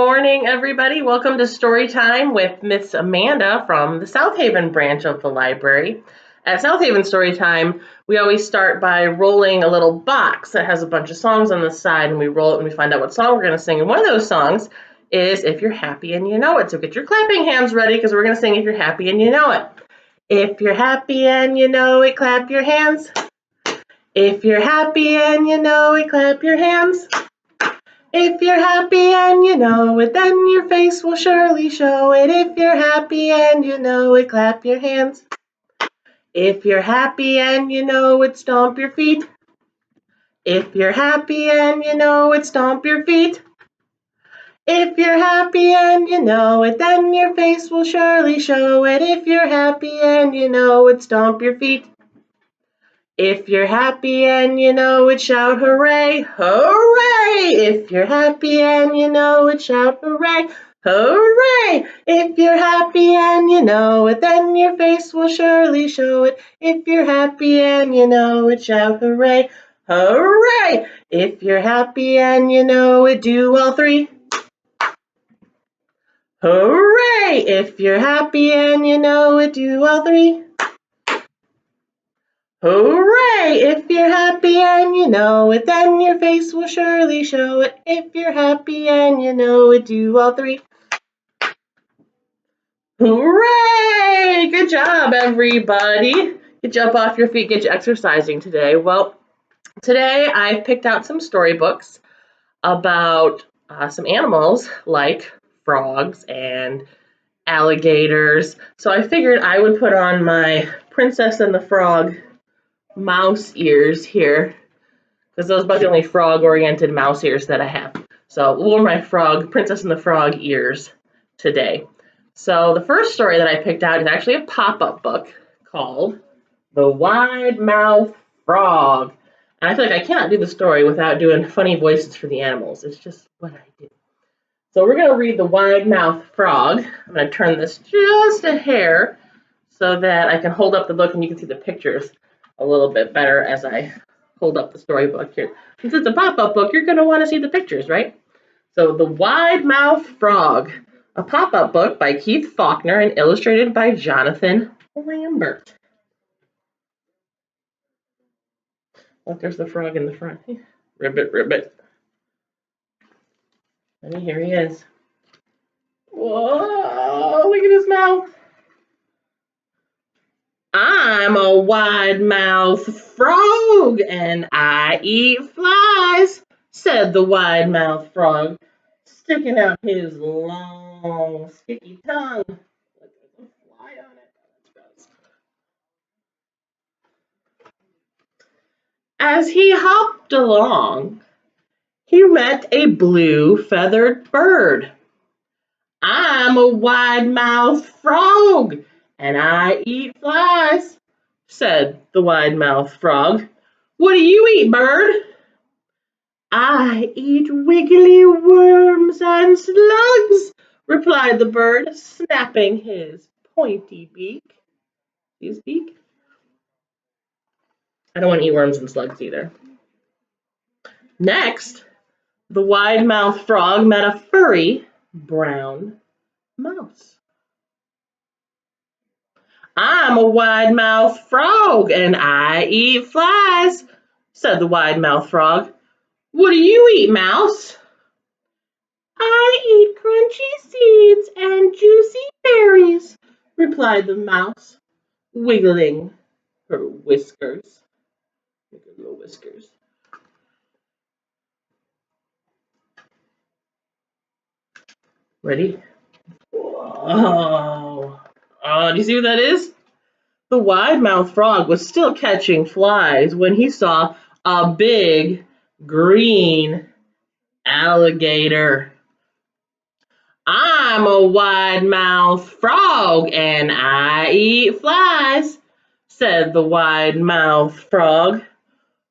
morning, everybody. Welcome to Storytime with Miss Amanda from the South Haven branch of the library. At South Haven Storytime, we always start by rolling a little box that has a bunch of songs on the side, and we roll it and we find out what song we're going to sing. And one of those songs is If You're Happy and You Know It. So get your clapping hands ready because we're going to sing If You're Happy and You Know It. If you're happy and you know it, clap your hands. If you're happy and you know it, clap your hands. If you're happy and you know it, then your face will surely show it. If you're happy and you know it, clap your hands. If you're happy and you know it, stomp your feet. If you're happy and you know it, stomp your feet. If you're happy and you know it, then your face will surely show it. If you're happy and you know it, stomp your feet. If you're happy and you know it, shout hooray, hooray! If you're happy and you know it, shout hooray, hooray! If you're happy and you know it, then your face will surely show it. If you're happy and you know it, shout hooray, hooray! If you're happy and you know it, do all three. Hooray! If you're happy and you know it, do all three. Hooray! If you're happy and you know it, then your face will surely show it. If you're happy and you know it, do all three. Hooray! Good job, everybody. Get you up off your feet, get you exercising today. Well, today I've picked out some storybooks about some animals like frogs and alligators. So I figured I would put on my Princess and the Frog mouse ears here, because those are about the only frog-oriented mouse ears that I have. So we'll wear my Princess and the Frog ears today. So the first story that I picked out is actually a pop-up book called The Widemouthed Frog. And I feel like I cannot do the story without doing funny voices for the animals. It's just what I do. So we're going to read The Widemouthed Frog. I'm going to turn this just a hair so that I can hold up the book and you can see the pictures a little bit better as I hold up the storybook here. Since it's a pop-up book, you're going to want to see the pictures, right? So, The Widemouthed Frog, a pop-up book by Keith Faulkner and illustrated by Jonathan Lambert. Oh, there's the frog in the front. Ribbit, ribbit. And here he is. Whoa, look at his mouth. I'm a wide-mouthed frog, and I eat flies, said the wide-mouthed frog, sticking out his long, sticky tongue. Look, there's a fly on it. That's gross. As he hopped along, he met a blue-feathered bird. I'm a wide-mouthed frog, and I eat flies, said the wide-mouthed frog. What do you eat, bird? I eat wiggly worms and slugs, replied the bird, snapping his pointy beak. His beak? I don't want to eat worms and slugs either. Next, the wide-mouthed frog met a furry brown mouse. I'm a wide-mouthed frog, and I eat flies, said the wide-mouthed frog. What do you eat, mouse? I eat crunchy seeds and juicy berries, replied the mouse, wiggling her whiskers. Look at her little whiskers. Ready? Whoa. Oh, do you see what that is? The wide-mouthed frog was still catching flies when he saw a big green alligator. I'm a wide-mouthed frog and I eat flies, said the wide-mouthed frog.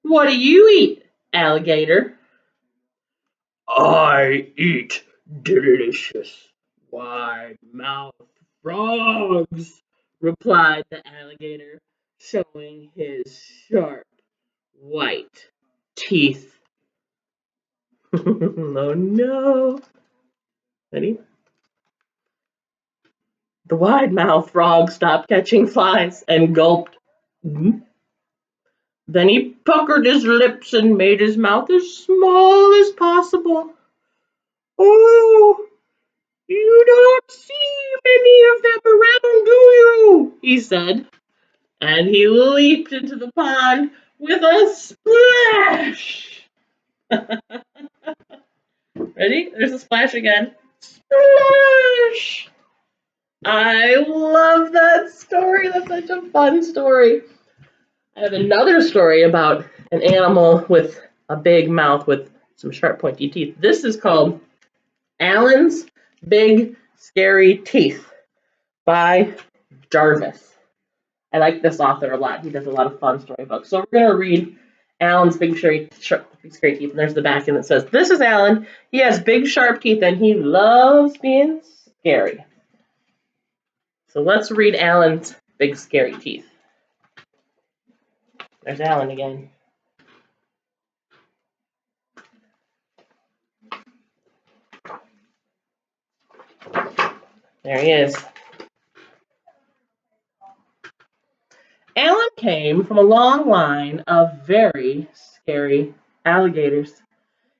What do you eat, alligator? I eat delicious wide-mouthed frogs, replied the alligator, showing his sharp white teeth. Oh no. Ready? The wide-mouthed frog stopped catching flies and gulped. Mhm. Then he puckered his lips and made his mouth as small as possible. Oh, you don't see many of them around, do you? He said, and he leaped into the pond with a splash. Ready? There's a splash again. Splash! I love that story. That's such a fun story. I have another story about an animal with a big mouth with some sharp, pointy teeth. This is called Alan's Big Scary Teeth by Jarvis. I like this author a lot. He does a lot of fun storybooks. So we're going to read Alan's Big Scary Teeth. And there's the back, and it says, "This is Alan. He has big, sharp teeth, and he loves being scary." So let's read Alan's Big Scary Teeth. There's Alan again. There he is. Alan came from a long line of very scary alligators.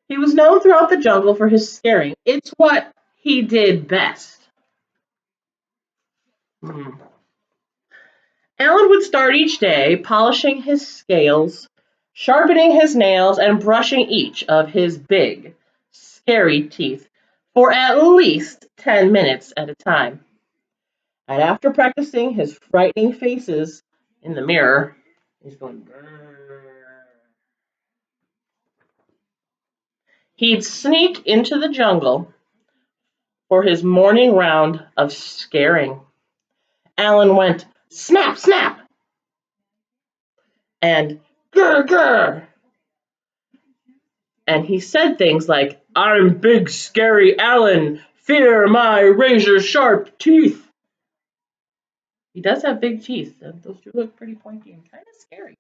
He was known throughout the jungle for his scaring. It's what he did best. Alan would start each day polishing his scales, sharpening his nails, and brushing each of his big, scary teeth for at least 10 minutes at a time. And after practicing his frightening faces in the mirror, he's going, "Grrr." He'd sneak into the jungle for his morning round of scaring. Alan went, "Snap, snap," and "Grr, grr." And he said things like, "I'm Big Scary Alan. Fear my razor-sharp teeth." He does have big teeth. Those do look pretty pointy and kind of scary.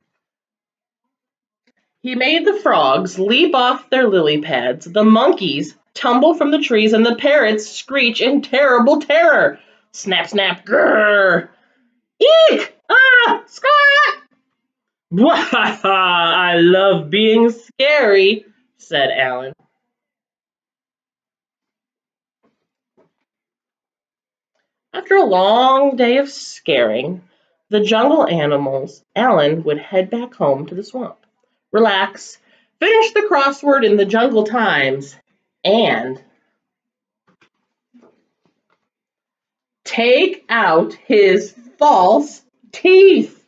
He made the frogs leap off their lily pads, the monkeys tumble from the trees, and the parrots screech in terrible terror. Snap, snap, grrr. Eek! Ah! Squawk! Wahaha! I love being scary, said Alan. After a long day of scaring the jungle animals, Alan would head back home to the swamp, relax, finish the crossword in the Jungle Times, and take out his false teeth.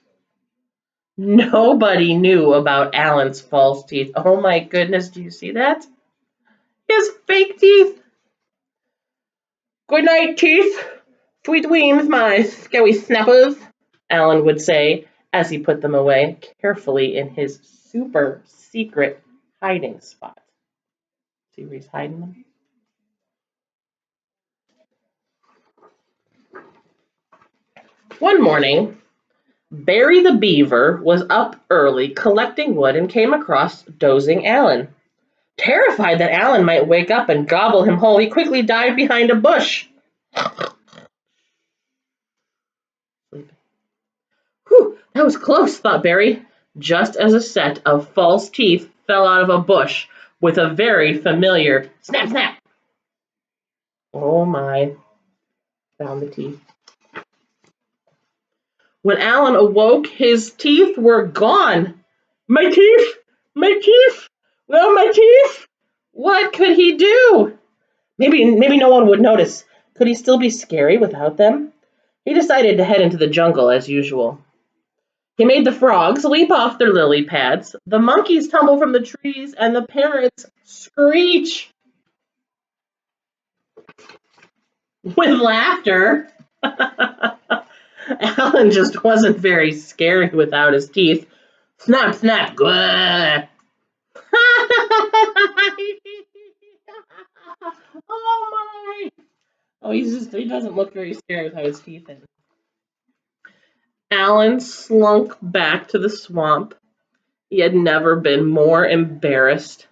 Nobody knew about Alan's false teeth. Oh my goodness, do you see that? His fake teeth. "Good night, teeth. Sweet dreams, my scary snappers," Alan would say as he put them away carefully in his super secret hiding spot. See where he's hiding them? One morning, Barry the Beaver was up early collecting wood and came across dozing Alan. Terrified that Alan might wake up and gobble him whole, he quickly dived behind a bush. "Whew, that was close," thought Barry, just as a set of false teeth fell out of a bush with a very familiar snap, snap. Oh my, found the teeth. When Alan awoke, his teeth were gone. "My teeth! My teeth! Where are my teeth?" What could he do? Maybe no one would notice. Could he still be scary without them? He decided to head into the jungle as usual. He made the frogs leap off their lily pads, the monkeys tumble from the trees, and the parrots screech with laughter. Alan just wasn't very scary without his teeth. Snap, snap, grrr. Oh my! Oh, he doesn't look very scary without his teeth in. Alan slunk back to the swamp. He had never been more embarrassed.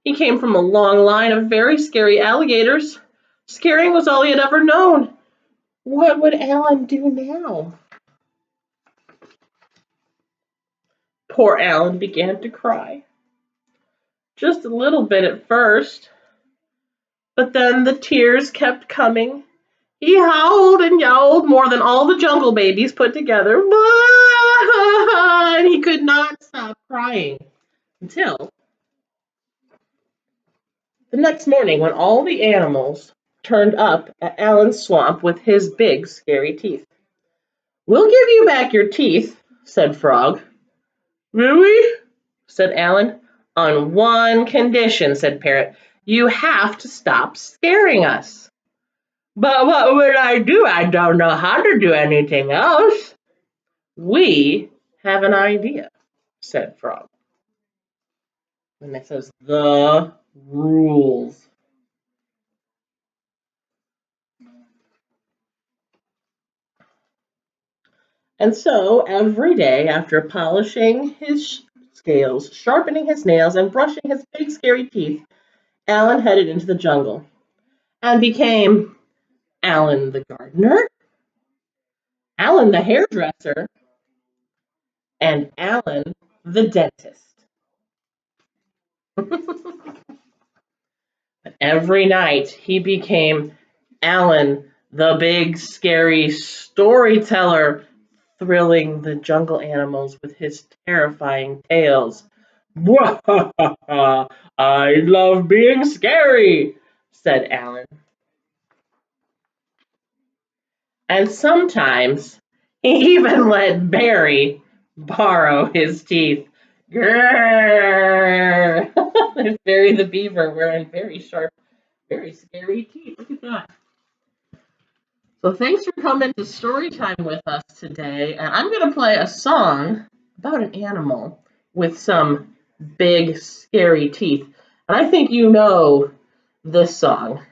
He came from a long line of very scary alligators, Scaring was all he had ever known. What would Alan do now? Poor Alan began to cry. Just a little bit at first, but then the tears kept coming. He howled and yowled more than all the jungle babies put together, and he could not stop crying until the next morning when all the animals turned up at Alan's swamp with his big, scary teeth. "We'll give you back your teeth," said Frog. "Really?" said Alan. "On one condition," said Parrot. "You have to stop scaring us." "But what would I do? I don't know how to do anything else." "We have an idea," said Frog. And it says the rules. And so every day, after polishing his scales, sharpening his nails, and brushing his big scary teeth, Alan headed into the jungle and became Alan the gardener, Alan the hairdresser, and Alan the dentist. Every night he became Alan the big scary storyteller, thrilling the jungle animals with his terrifying tales. "I love being scary," said Alan. And sometimes he even let Barry borrow his teeth. Grrr! There's Barry the beaver wearing very sharp, very scary teeth. Look at that. So thanks for coming to story time with us today. And I'm going to play a song about an animal with some big, scary teeth. And I think you know this song.